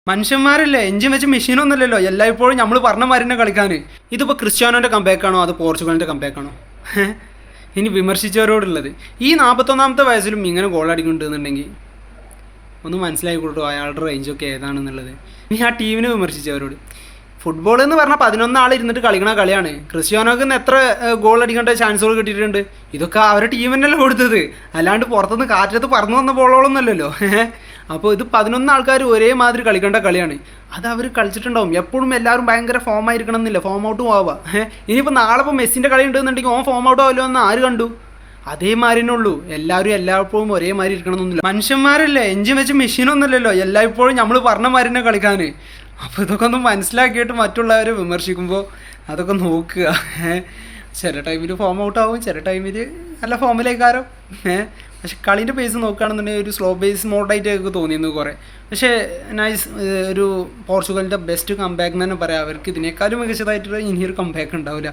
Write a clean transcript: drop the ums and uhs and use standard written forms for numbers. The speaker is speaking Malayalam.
മനുഷ്യന്മാരല്ലേ, എഞ്ചിൻ വെച്ച് മെഷീനൊന്നുമല്ലല്ലോ എല്ലായ്പ്പോഴും നമ്മൾ പറഞ്ഞ മാതിരി തന്നെ കളിക്കാൻ. ഇതിപ്പോൾ ക്രിസ്ത്യാനോൻ്റെ കംബാക്കാണോ അത് പോർച്ചുഗലിൻ്റെ കംബാക്കാണോ? ഇനി വിമർശിച്ചവരോടുള്ളത്, ഈ 41ാമത്തെ വയസ്സിലും ഇങ്ങനെ ഗോൾ അടിക്കുന്നുണ്ടെന്നുണ്ടെങ്കിൽ ഒന്ന് മനസ്സിലാക്കി കൊടുത്തു അയാളുടെ റേഞ്ചൊക്കെ ഏതാണെന്നുള്ളത്. ഇനി ആ ടീമിനെ വിമർശിച്ചവരോട്, ഫുട്ബോൾ എന്ന് പറഞ്ഞാൽ 11 ആൾ ഇരുന്നിട്ട് കളിക്കണ കളിയാണ്. ക്രിസ്ത്യാനോക്ക് എത്ര ഗോൾ അടിക്കേണ്ട ചാൻസുകൾ കിട്ടിയിട്ടുണ്ട്. ഇതൊക്കെ അവരുടെ ടീം തന്നെയല്ലേ കൊടുത്തത്, അല്ലാണ്ട് പുറത്തുനിന്ന് കാറ്റത്ത് പറന്നു വന്ന ബോളോളൊന്നുമല്ലല്ലോ. അപ്പോൾ ഇത് 11 ആൾക്കാർ ഒരേമാതിരി കളിക്കേണ്ട കളിയാണ്. അത് അവർ കളിച്ചിട്ടുണ്ടാവും. എപ്പോഴും എല്ലാവരും ഭയങ്കര ഫോം ആയിരിക്കണം എന്നില്ല, ഫോം ഔട്ടും ആവുക. ഇനിയിപ്പോൾ നാളെ ഇപ്പോൾ മെസ്സിൻ്റെ കളി ഉണ്ടെന്നുണ്ടെങ്കിൽ ഓൻ ഫോം ഔട്ട് ആവുമല്ലോ എന്ന് ആര് കണ്ടു? അതേമാതിരി തന്നെ ഉള്ളൂ. എല്ലാവരും എല്ലായ്പ്പോഴും ഒരേമാതിരി ഇരിക്കണമെന്നൊന്നുമില്ല. മനുഷ്യന്മാരല്ലേ, എഞ്ചിൻ വെച്ച് മെഷീനൊന്നുമല്ലല്ലോ എല്ലായ്പ്പോഴും നമ്മൾ പറഞ്ഞ മാതിരി തന്നെ കളിക്കാൻ. അപ്പോൾ ഇതൊക്കെ ഒന്ന് മനസ്സിലാക്കിയിട്ട് മറ്റുള്ളവരെ വിമർശിക്കുമ്പോൾ അതൊക്കെ നോക്കുക. ചില ടൈമിൽ ഫോം ഔട്ട് ആവും, ചില ടൈമിൽ നല്ല ഫോമിലേക്കാരോ. പക്ഷെ കളീൻ്റെ പേസ് നോക്കുകയാണെന്നുണ്ടെങ്കിൽ ഒരു സ്ലോ ബേസ് മോഡായിട്ടൊക്കെ തോന്നിയിരുന്നു കുറേ. പക്ഷേ നൈസ്, ഒരു പോർച്ചുഗലിൻ്റെ ബെസ്റ്റ് കംബാക്ക് എന്ന് തന്നെ പറയാം. അവർക്ക് ഇതിനേക്കാളും മികച്ചതായിട്ട് ഇനിയൊരു കംബാക്ക് ഉണ്ടാവില്ല.